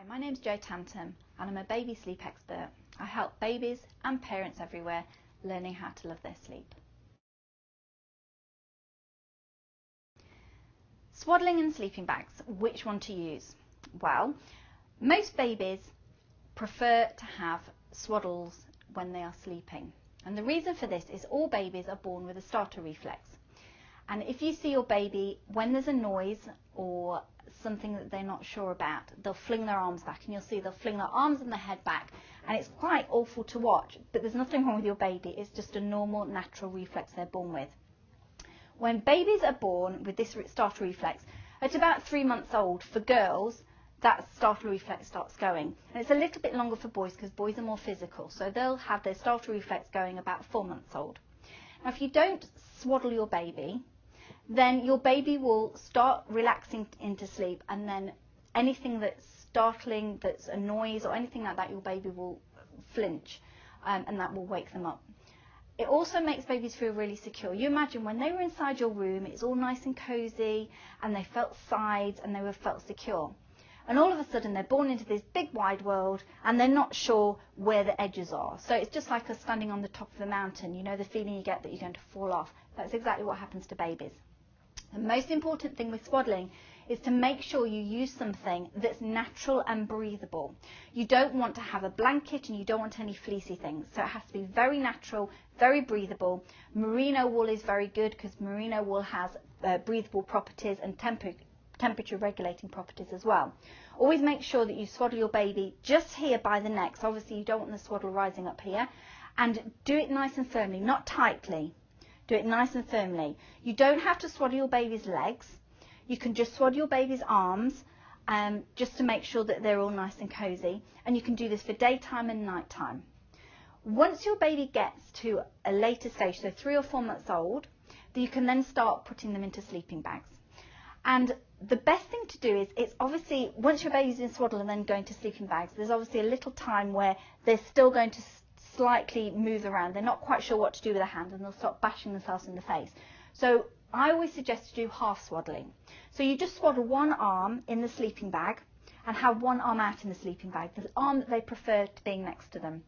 My name's Tantum and I'm a baby sleep expert. I help babies and parents everywhere learning how to love their sleep. Swaddling and sleeping bags, which one to use? Well, most babies prefer to have swaddles when they are sleeping. And the reason for this is all babies are born with a starter reflex. And if you see your baby, when there's a noise or something that they're not sure about, they'll fling their arms back, and you'll see they'll fling their arms and their head back, and it's quite awful to watch, but there's nothing wrong with your baby. It's just a normal, natural reflex they're born with. When babies are born with this starter reflex, at about 3 months old, for girls, that starter reflex starts going. And it's a little bit longer for boys because boys are more physical, so they'll have their starter reflex going about 4 months old. Now, if you don't swaddle your baby, then your baby will start relaxing into sleep, and then anything that's startling, that's a noise or anything like that, your baby will flinch, and that will wake them up. It also makes babies feel really secure. You imagine when they were inside your room, it's all nice and cozy, and they felt sides and they felt secure. And all of a sudden they're born into this big wide world and they're not sure where the edges are. So it's just like us standing on the top of a mountain. You know the feeling you get that you're going to fall off. That's exactly what happens to babies. The most important thing with swaddling is to make sure you use something that's natural and breathable. You don't want to have a blanket and you don't want any fleecy things. So it has to be very natural, very breathable. Merino wool is very good because merino wool has breathable properties and temperature regulating properties as well. Always make sure that you swaddle your baby just here by the neck. So obviously you don't want the swaddle rising up here. And do it nice and firmly, not tightly. Do it nice and firmly. You don't have to swaddle your baby's legs. You can just swaddle your baby's arms just to make sure that they're all nice and cozy. And you can do this for daytime and nighttime. Once your baby gets to a later stage, so 3 or 4 months old, you can then start putting them into sleeping bags. And the best thing to do is, it's obviously, once your baby's in swaddle and then going to sleeping bags, there's obviously a little time where they're still going to slightly move around. They're not quite sure what to do with their hand and they'll start bashing themselves in the face. So I always suggest to do half swaddling. So you just swaddle one arm in the sleeping bag and have one arm out in the sleeping bag, the arm that they prefer to being next to them.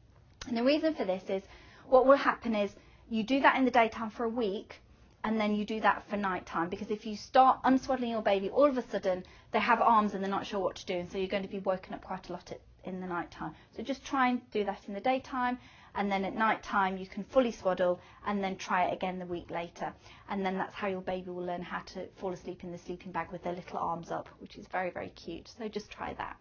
And the reason for this is, what will happen is you do that in the daytime for a week and then you do that for nighttime, because if you start unswaddling your baby, all of a sudden they have arms and they're not sure what to do, and so you're going to be woken up quite a lot in the nighttime. So just try and do that in the daytime, and then at nighttime you can fully swaddle and then try it again the week later, and then that's how your baby will learn how to fall asleep in the sleeping bag with their little arms up, which is very, very cute. So just try that.